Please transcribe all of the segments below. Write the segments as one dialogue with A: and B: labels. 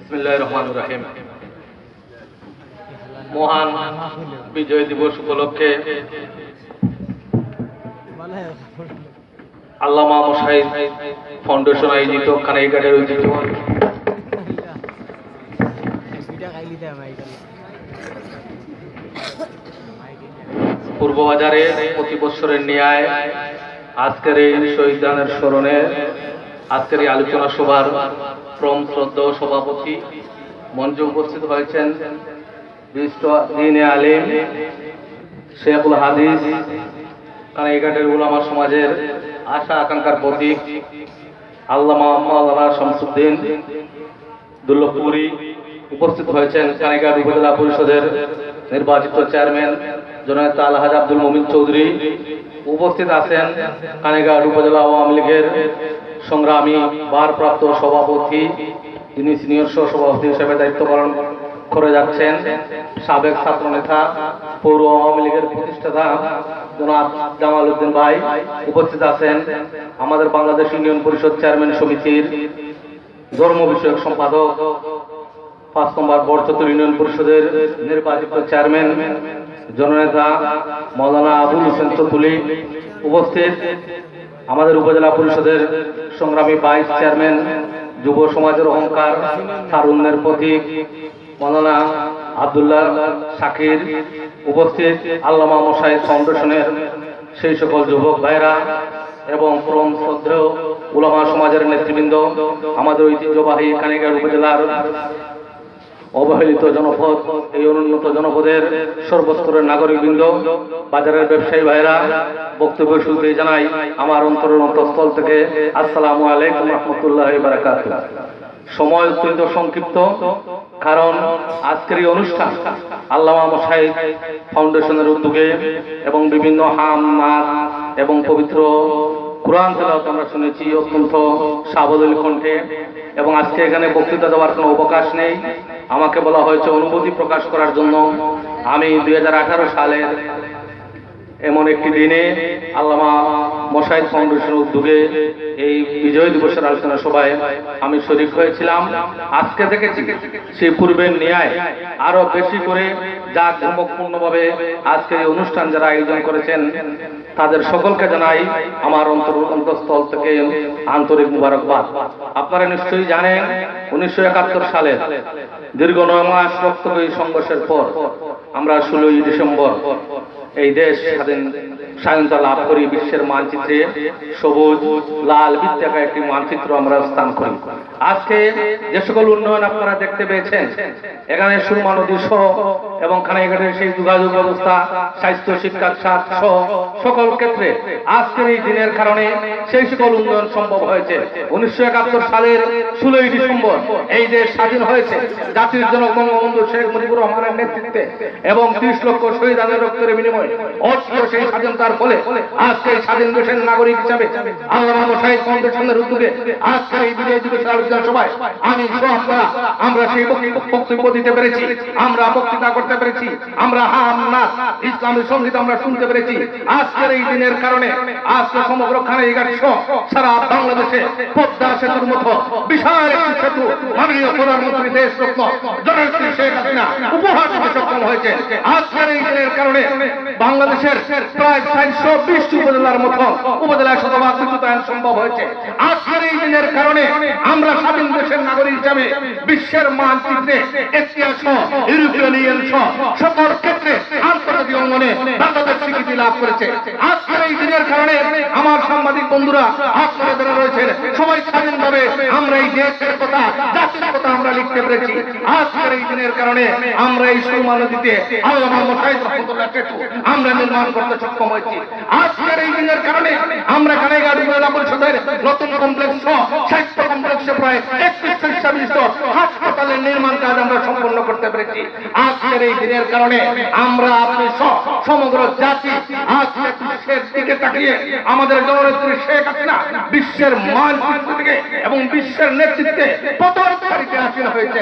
A: বিসমিল্লাহির রহমানির রহিম। মহান বিজয় দিবস উপলক্ষে আল্লামা মোশাহিদ ফাউন্ডেশন আয়োজিত কানাইঘাটের ঐতিহ্যবাহী পূর্ববাজারে প্রতি বছরের ন্যায় আজকের এই শহীদানের স্মরণে আজকের এই আলোচনা সভার পরম শ্রদ্ধেয় সভাপতি মঞ্চে উপস্থিত হয়েছেন বিশিষ্ট দ্বীনে আলিম শেখুল হাদিস কানাইঘাটের উলামা সমাজের আশা আকাঙ্ক্ষার প্রতীক আল্লামা মাওলানা শামসুদ্দিন দুল্লভপুরী। উপস্থিত হয়েছেন কানাইঘাট উপজেলা পরিষদের নির্বাচিত চেয়ারম্যান জননেতা আলহাজ আব্দুল মুমিন চৌধুরী। উপস্থিত আছেন কানাইঘাট উপজেলা আওয়ামী লীগের সংগ্রামী ভারপ্রাপ্ত সভাপতি, যিনি সিনিয়র সহ সভাপতি হিসেবে দায়িত্ব পালন করে যাচ্ছেন, সাবেক ছাত্র নেতা পৌর আওয়ামী লীগের প্রতিষ্ঠাতা জনাব জামাল উদ্দিন ভাই। উপস্থিত আছেন আমাদের বাংলাদেশ ইউনিয়ন পরিষদ চেয়ারম্যান সমিতির ধর্ম বিষয়ক সম্পাদক, 5 নম্বর বড়চত্বর ইউনিয়ন পরিষদের নির্বাচিত চেয়ারম্যান জননেতা মাওলানা আবুল হোসেন চতুলি। উপস্থিত আমাদের উপজেলা পরিষদের সংগ্রামী ভাইস চেয়ারম্যান, যুব সমাজের অহংকার, তারুণ্যের প্রতীক মাওলানা আব্দুল্লাহ শাকির। উপস্থিত আল্লামা মোশাহিদ ফাউন্ডেশনের সেই সকল যুবক ভাইরা এবং পরম শ্রদ্ধেয় উলামা সমাজের নেতৃবৃন্দ, আমাদের ঐতিহ্যবাহী কানাইঘাট উপজেলার অবহেলিত জনপদ, এই অনুন্নত জনপদের সর্বস্তরের নাগরিকবৃন্দ, বাজারের ব্যবসায়ী ভাইরা, বক্তব্য শুরুতেই জানাই আমার অন্তরের অন্তঃস্থল থেকে আসসালামু আলাইকুম রহমতুল্লাহ বারাকাতুহু। সময় অত্যন্ত সংক্ষিপ্ত, কারণ আজকের এই অনুষ্ঠান আল্লামা মোশাহিদ ফাউন্ডেশনের উদ্যোগে এবং বিভিন্ন হাম নাচ এবং পবিত্র কোরআন তেলাওয়াত আমরা শুনেছি অত্যন্ত সাবলীল কণ্ঠে, এবং আজকে এখানে বক্তৃতা দেওয়ার কোনো অবকাশ নেই। আমাকে বলা হয়েছে অনুভূতি প্রকাশ করার জন্য। আমি 2018 সালের এমন একটি দিনে আল্লামা মোশাহিদ ফাউন্ডেশনের উদ্যোগে এই বিজয় দিবসের আলোচনা সভায় আমি শরীক হয়েছিলাম। আজকে দেখেছি সেই পূর্বের ন্যায় আরো বেশি করে জাঁকজমকপূর্ণভাবে আজকে এই অনুষ্ঠান যারা আয়োজন করেছেন তাদের সকলকে জানাই আমার অন্তঃস্থল থেকে আন্তরিক মুবারকবাদ। আপনারা নিশ্চয়ই জানেন 1971 সালে দীর্ঘ 9 মাস রক্তক্ষয়ী সংঘর্ষের পর আমরা 16ই ডিসেম্বর এই দেশ স্বাধীনতা লাভ করি। বিশ্বের মানচিত্রে সবুজ লাল বৃত্তাকার একটি মানচিত্র আমরা স্থান করি। আজকে যে সকল উন্নয়ন আপনারা দেখতে পেয়েছেন, এখানে সুরমা নদী সহ এবং কানাইঘাটের সেই যোগাযোগ ব্যবস্থা, স্বাস্থ্য, শিক্ষা, সাথ সহ সকল ক্ষেত্রে আজকের এই দিনের কারণে সেই সকল উন্নয়ন সম্ভব হয়েছে। 1971 সালের 16ই ডিসেম্বর এই দেশ স্বাধীন হয়েছে জাতির জনক বঙ্গবন্ধু শেখ মুজিবুর রহমানের নেতৃত্বে এবং 30 লক্ষ শহীদের রক্তের বিনিময়ে অর্জিত সেই স্বাধীনতার ফলে আজকে স্বাধীন দেশের নাগরিক হিসাবে আল্লামা মোশাহিদ ফাউন্ডেশনের উদ্যোগে আজকের এই বিজয় দিবসের আলোচনা সভায় আমি আমরা সেই বক্তব্য দিতে পেরেছি, আমরা বক্তৃতা করতে পেরেছি, আমরা হাম নাচ ইসলামী সঙ্গীত আমরা শুনতে পেরেছি। আজকের এই দিনের কারণে আজকে সমগ্র কানাইঘাট সহ সারা বাংলাদেশে পদ্মা সেতুর মতো বিশাল একটি সেতু মাননীয় প্রধানমন্ত্রী দেশরত্ন জননেত্রী শেখ হাসিনা উপহার দিতে সক্ষম হয়েছে। আজকের এই দিনের কারণে বাংলাদেশের প্রায় 420 উপজেলার মতো উপজেলায় শতভাগ বিদ্যুতায়ন সম্ভব হয়েছে। আজকের এই দিনের কারণে আমরা স্বাধীন দেশের নাগরিক হিসাবে বিশ্বের মানচিত্রে এশিয়া সহ ইউরোপিয়ান ইউনিয়ন সহ সকল ক্ষেত্রে আন্তর্জাতিক অঙ্গনে বাংলাদেশ স্বীকৃতি লাভ করেছে। আজকের এই দিনের কারণে আমার সাংবাদিক বন্ধুরা আপনারা যারা রয়েছেন সবাই স্বাধীনভাবে আমরা এই দেশের কথা, জাতির কথা আমরা লিখতে পেরেছি। আজকের এই দিনের কারণে আমরা এই সুরমা নদীতে আল্লামা মোশাহিদ রহমতুল্লাহ সেতু আমরা নির্মাণ করতে সক্ষম হয়েছি। আজকের এই দিনের কারণে আমরা কানাইঘাট উপজেলা পরিষদের নতুন কমপ্লেক্স স্বাস্থ্য কমপ্লেক্সে প্রায় 31 বিশিষ্ট হাসপাতালের নির্মাণ কাজ আমরা সম্পন্ন করতে পেরেছি। আজকের এই দিনের কারণে আমরা আপনি সমগ্র জাতি আজকে বিশ্বের দিকে তাকিয়ে আমাদের জননেত্রী শেখ হাসিনা বিশ্বের মানচিত্র থেকে এবং বিশ্বের নেতৃত্বে পতনকারীতে আসীন হয়েছে।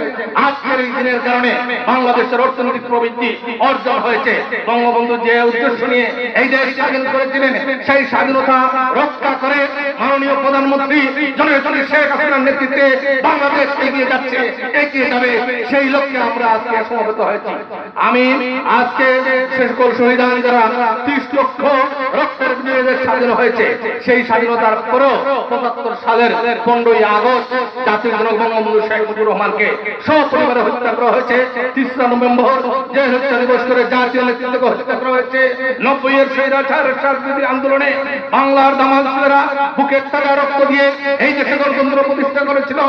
A: আজকের এই দিনের কারণে বাংলাদেশের অর্থনৈতিক প্রবৃদ্ধি অর্জন হয়েছে। বঙ্গবন্ধু যে উদ্দেশ্য নিয়ে এই দেশ স্বাধীন করেছিলেন সেই স্বাধীনতা রক্ষা করে মাননীয় প্রধানমন্ত্রী জননেত্রী শেখ হাসিনার নেতৃত্বে বাংলাদেশ এগিয়ে যাচ্ছে, এগিয়ে যাবে, সেই লক্ষ্যে আমরা আজকে সমবেত হয়েছি। আমি আজকে সকল শহীদান যারা 30 লক্ষ রক্তের বিনিময়ে স্বাধীন হয়েছে, সেই স্বাধীনতার পরও 75 সালের 15ই আগস্ট জাতির জনক বঙ্গবন্ধু শেখ মুজিবুর রহমানকে সপরিবারে হত্যা করা হয়েছে। 3রা নভেম্বর যে হত্যা দিবস করে জাতীয় নেতৃত্বকে হত্যা করা হয়েছে। 90-এর স্বৈরাচার রাজনীতি আন্দোলনে বাংলার দামাল ছেলেরা বুকের টাকা রক্ত দিয়ে এই দেশে গণতন্ত্র প্রতিষ্ঠা করেছিল।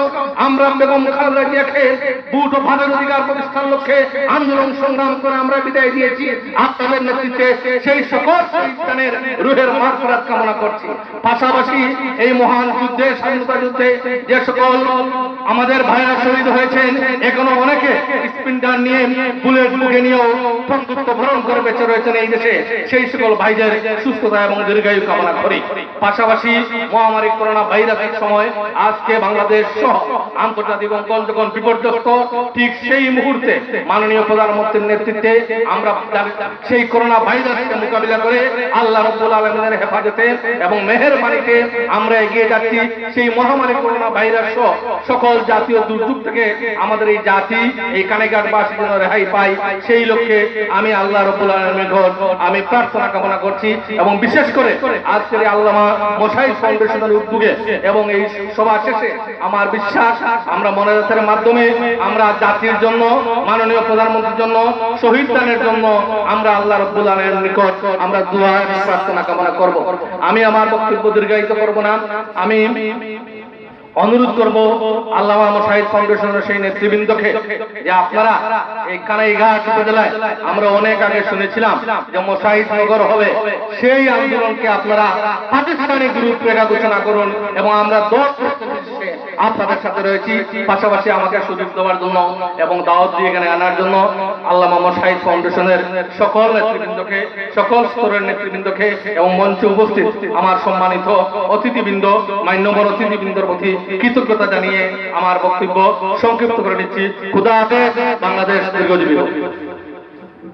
A: আমরা বেগম খালেদা জিয়াকে বুট ও ভাতের অধিকার প্রতিষ্ঠার লক্ষ্যে আন্দোলন সংগ্রাম করে আমরা বিদায় দিয়েছি। আপনাদের নেতৃত্বে সেই সকল শহীদানের রুহের মাগফিরাত কামনা করছি। পাশাপাশি এই মহান যুদ্ধে, স্বাধীনতা যুদ্ধে যে সকল আমাদের ভাইরা শহীদ হয়েছেন, এখনো অনেকে স্পিন্টার নিয়ে বুলেট বুকে নিয়েও বন্ধুত্ব বরণ করে বেঁচে রয়েছেন এই দেশে, সেই সকল ভাইদের সুস্থতা এবং দীর্ঘায়ু কামনা করি। পাশাপাশি মহামারী করোনা ভাইরাসের সময় আজকে বাংলাদেশ সহ আন্তর্জাতিক অঙ্গন যখন বিপর্যস্ত, ঠিক সেই মুহূর্তে মাননীয় প্রধানমন্ত্রীর নেতৃত্বে আমরা সেই করোনা ভাইরাসকে মোকাবিলা করে আল্লাহ রাব্বুল আলামিনের হেফাজতে এবং মেহেরবানিতে আমরা এগিয়ে যাচ্ছি। সেই মহামারী করোনা ভাইরাস সহ সকল জাতীয় দুর্যোগ থেকে আমাদের এই জাতি, এই কানেঘাটবাসী যেন রেহাই পায়, সেই লক্ষ্যে আমি আল্লাহ রাব্বুল আলামিনের নিকট আমি প্রার্থনা কামনা করছি। এবং বিশেষ করে আজকের এই আল্লামা মোশাহিদ ফাউন্ডেশনের উদ্যোগে এবং এই সভা শেষে আমার বিশ্বাস আমরা মোনাজাতের মাধ্যমে আমরা জাতির জন্য, মাননীয় প্রধানমন্ত্রীর জন্য, শহীদ দানের জন্য আমরা আল্লাহ রাব্বুল আলামিনের নিকট আমরা দোয়া এবং প্রার্থনা কামনা করব। আমি আমার বক্তব্য দীর্ঘায়িত করব না। আমি অনুরোধ করব আল্লামা মোশাহিদ ফাউন্ডেশনের সেই নেতৃবৃন্দকে যে আপনারা এই কানাইঘাট উপজেলায় আমরা অনেক আগে শুনেছিলাম যে মোশাহিদ নগর হবে, সেই আন্দোলনকে আপনারা পাকিস্তানি গ্রুপ রেখা ঘোষণা করুন এবং আমরা 10 আপনাদের সাথে রয়েছি। পাশাপাশি আমাকে সুযোগ দেওয়ার জন্য এবং দাওয়াত দিয়ে এখানে আনার জন্য আল্লামা মোশাহিদ ফাউন্ডেশনের সকল নেতৃবৃন্দকে, সকল স্তরের নেতৃবৃন্দকে এবং মঞ্চে উপস্থিত আমার সম্মানিত অতিথিবৃন্দ, মান্যবর অতিথিবৃন্দর প্রতি কৃতজ্ঞতা জানিয়ে আমার বক্তব্য সংক্ষিপ্ত করে নিচ্ছি। খোদা হাফেজ। বাংলাদেশ দীর্ঘজীবী হোক।